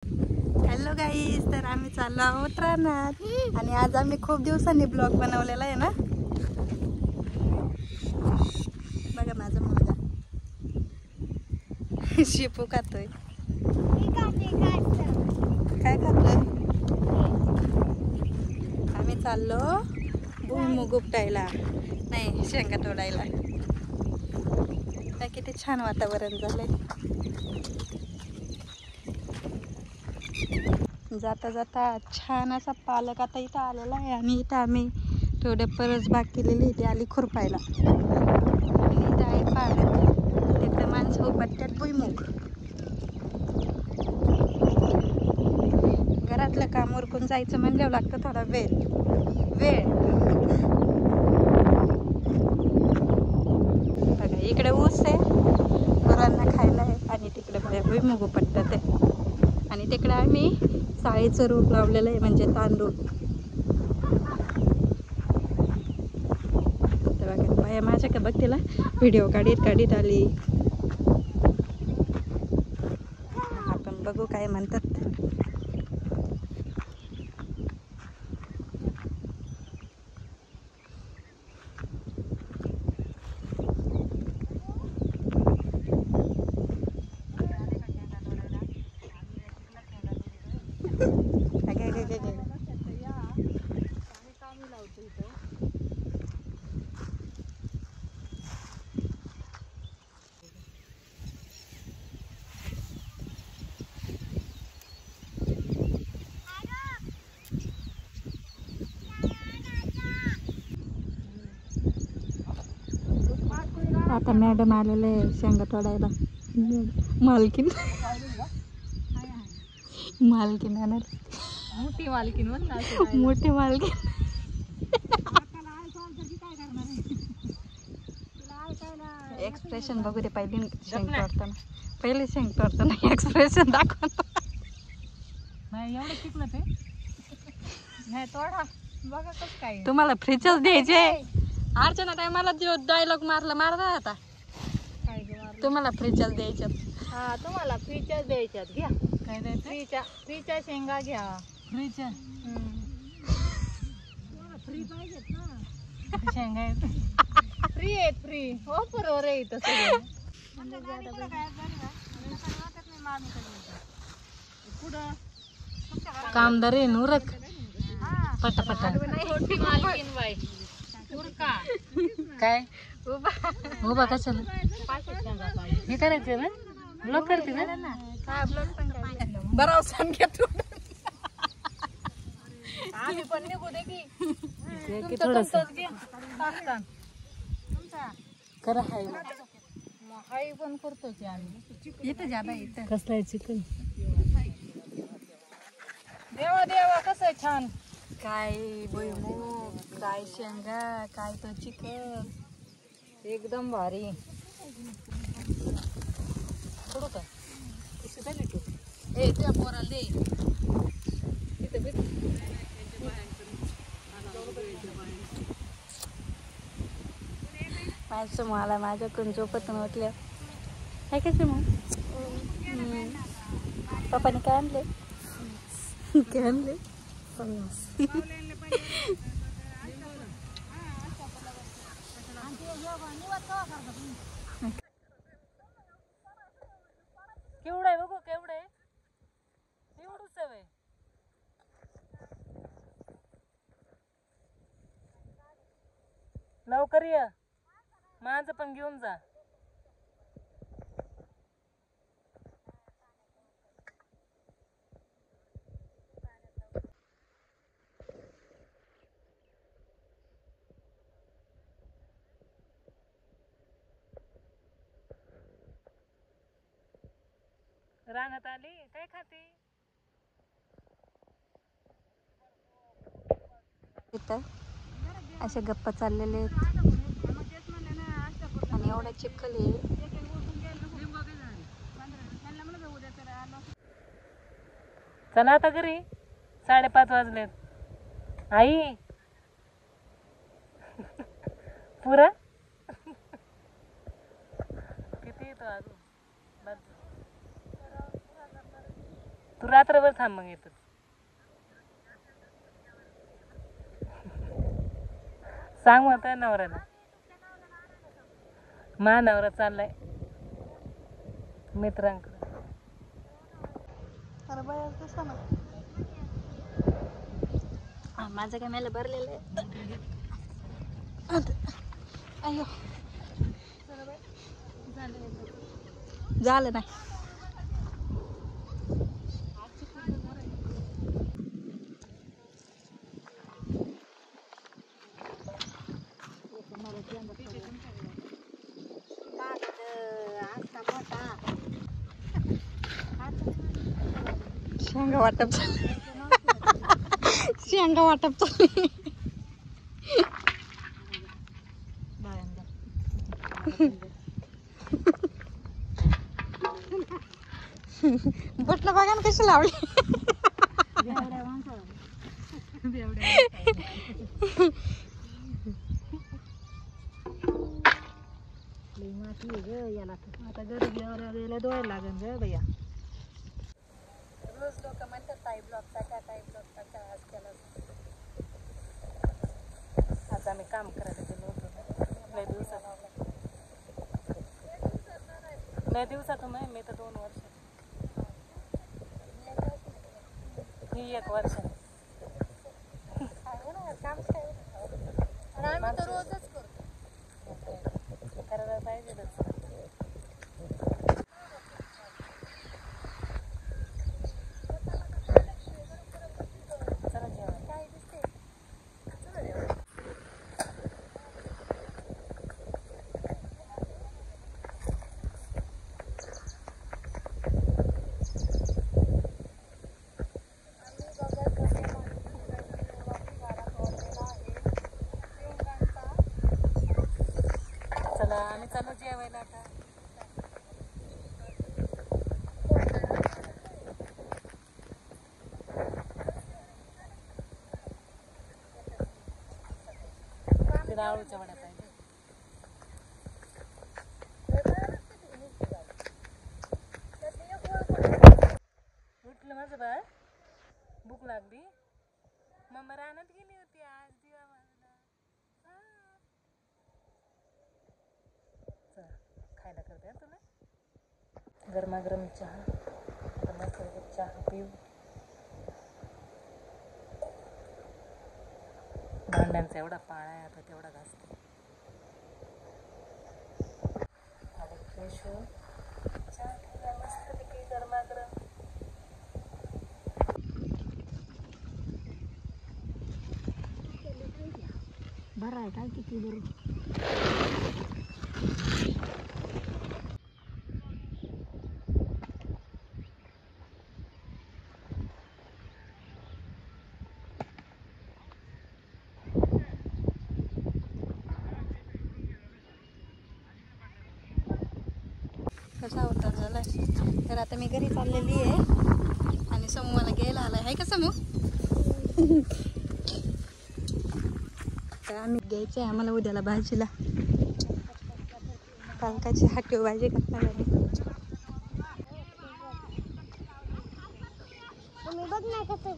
Hello guys, तर आम्ही चाललो आहोत रानात आणि आज आम्ही खूप दिवसांनी ब्लॉग बनवलेला आहे ना. बघा माझा मुलगा शेपू खातोय. काय खातोय? आम्ही चाललो भुईमुग उपटायला, नाही शेंगा तोडायला. काय किती छान वातावरण झालंय. जाता जाता छान असा पालक आता इथं आलेला आहे आणि इथं आम्ही थोडे परस बाग केलेली इथे आली खुरपायला. आणि इथं आहे पालक, तिथं माणसं उपटतात भुईमुग. घरातलं काम उरकून जायचं म्हणल्यावर लागतं थोडा वेळ. बघा इकडे ऊस आहे, गुरांना खायला आहे आणि तिकडे बघा भुईमुग उपटतात आहे. आणि तिकडे आम्ही साळीचं रोप लावलेलं आहे, म्हणजे तांदूळ. तर बघा बाया माझ्या का बघ तिला व्हिडिओ काढीत आली. आपण बघू काय म्हणतात. आता मॅडम आलेले आहे शेंगा तोडायला. मालकीन येणार, मोठी मालकीन. एक्सप्रेशन बघू दे पहिले शेंग तोडताना एक्सप्रेशन दाखवतो. नाही एवढं शिकलं ते नाही तोडा. बघा कसं काय तुम्हाला फ्रीजच द्यायचे. अर्चना टायमाला जो डायलॉग मारला आता. तुम्हाला फ्रीजच द्यायच्यात. हा तुम्हाला फ्रीच्या द्यायच्यात. घ्या काय द्यायचं? फ्रीच्या शेंगा घ्या. फ्रीच्या फ्री पाहिजेत ना. शेंगा फ्री आहेत. फ्री हो बरोबर आहे. तसं कामदार नुरक पटापटा. छोटी मालकीन बाई काय उभा कशाला हे करायचं ना? ब्लॉक करते ना. बराव सांगतो आम्ही पण निघू दे की थोडस करा. हाय पण करतो की आम्ही इथं जादा इथं कसलं आहे चिकन. देवा कसं छान. काय भुईमुग, काय शेंगा, काय तो चिकन, एकदम भारी. थोडं काय ए त्या पोराला दे. माझं मला माझ्याकडून झोपत नव्हत्या. काय कसे मग पप्पाने काय आणले? काय आणले? केवढं आहे बघू केवढं आहे. एवढंच आहे. लवकर ये, माझं पण घेऊन जा. रानात आली काय खाते? इथं असे गप्पा चाललेले आहेत आणि एवढा चिखल आहे. चला आता घरी, 5:30 वाजलेत. आई पुरा किती येतो अजून? तू रात्रभर थांब मग येतो. सांग मग त्या नवऱ्याला. मा नवरा चाललाय मित्रांकडे. अरे बाय तसं ना माझं काय मेला भरलेलं आहे. अयो झालं नाही. शेंगा वाटप शेंगा वाटप चालली. बटलं बघा ना कशी लावली. आता गरीब याला डोळे लागेल ग भैया. रोज लोक म्हणतात ताई ब्लॉक टाका ताई ब्लॉक टाका. आज केला आज आम्ही काम करायला गेलो होतो. लय दिवसातून मी तर 2 वर्ष ही 1 वर्ष काम आम्ही तर रोजच करतो. करायला पाहिजेलच. आम्ही चालू जेवायला आता. आळूच्या वड्या पाहिजे. उठलं माझं बाळ. भूक लागली. मम्मा रानात गेली होती आज. दिवा खायला करते तुला गरमागरम चहा. आता मस्त चहा पिऊ. भांड्यांचा एवढा पाळा आहे आता तेवढा घासते. फ्रेश होऊन चहा पिऊया मस्त पैकी गरमागरम. बरं आहे काय किती बरं. कसा अवतार झालाय. तर आता मी घरी चाललेली आहे आणि समूह मला घ्यायला आलाय. आहे का समूह. तर आम्ही घ्यायचं आहे आम्हाला उद्याला भाजीला. पालकाची हाटीव भाजी करणार आहे. बघ ना कसं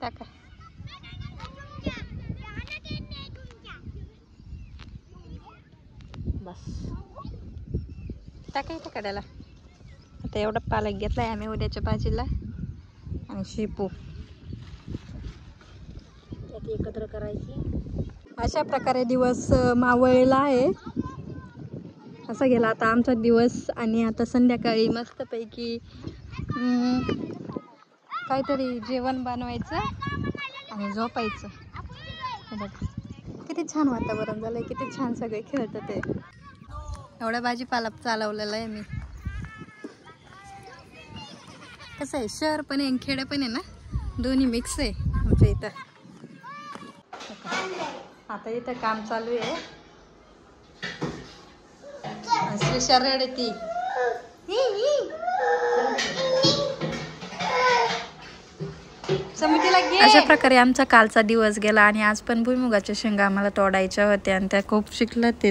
टाका. बस टाका इथं कड्याला. आता एवढा पालक घेतलाय आम्ही उद्याच्या भाजीला आणि शेपू त्यात एकत्र करायची. अशा प्रकारे दिवस मावळला आहे. असा गेला आता आमचा दिवस. आणि आता संध्याकाळी मस्तपैकी काहीतरी जेवण बनवायचं आणि झोपायचं. किती छान वातावरण झालंय. किती छान सगळे खेळतात. ते एवढा भाजीपाला चालवलेला आहे मी. कसं आहे शहर पण आहे खेडे पण आहे ना. दोन्ही मिक्स आहे आमच्या इथं. आता इथं काम चालू आहे. श्री शरड ती अशा प्रकारे आमचा कालचा दिवस गेला आणि आज पण भुईमुगाच्या शेंगा आम्हाला तोडायच्या होत्या आणि त्या खूप शिकल्यात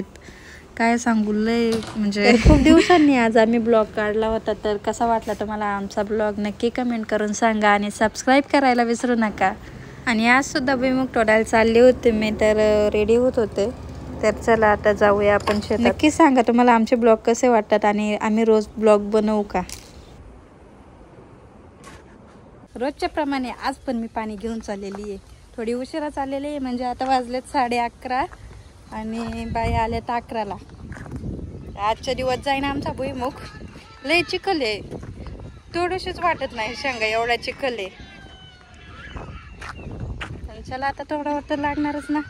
काय सांगू लय म्हणजे खूप दिवसांनी आज आम्ही ब्लॉग काढला होता. तर कसा वाटला तुम्हाला आमचा ब्लॉग नक्की कमेंट करून सांगा आणि सबस्क्राईब करायला विसरू नका. आणि आज सुद्धा भुईमुग तोडायला चालले होते मी, तर रेडी होत होते. तर चला आता जाऊया आपण शेतात. नक्की सांगा तुम्हाला आमचे ब्लॉग कसे वाटतात आणि आम्ही रोज ब्लॉग बनवू का. रोजच्या प्रमाणे आज पण मी पाणी घेऊन चाललेली आहे. थोडी उशिरा चाललेली आहे म्हणजे आता वाजलेत 11:30 आणि बाई आल्यात 11ला. आजच्या दिवस जाईन आमचा भुईमुग. लय चिखल आहे, थोडीशीच वाटत नाही शेंगा एवढा चिखल आहे. चला आता थोडा तर लागणारच ना.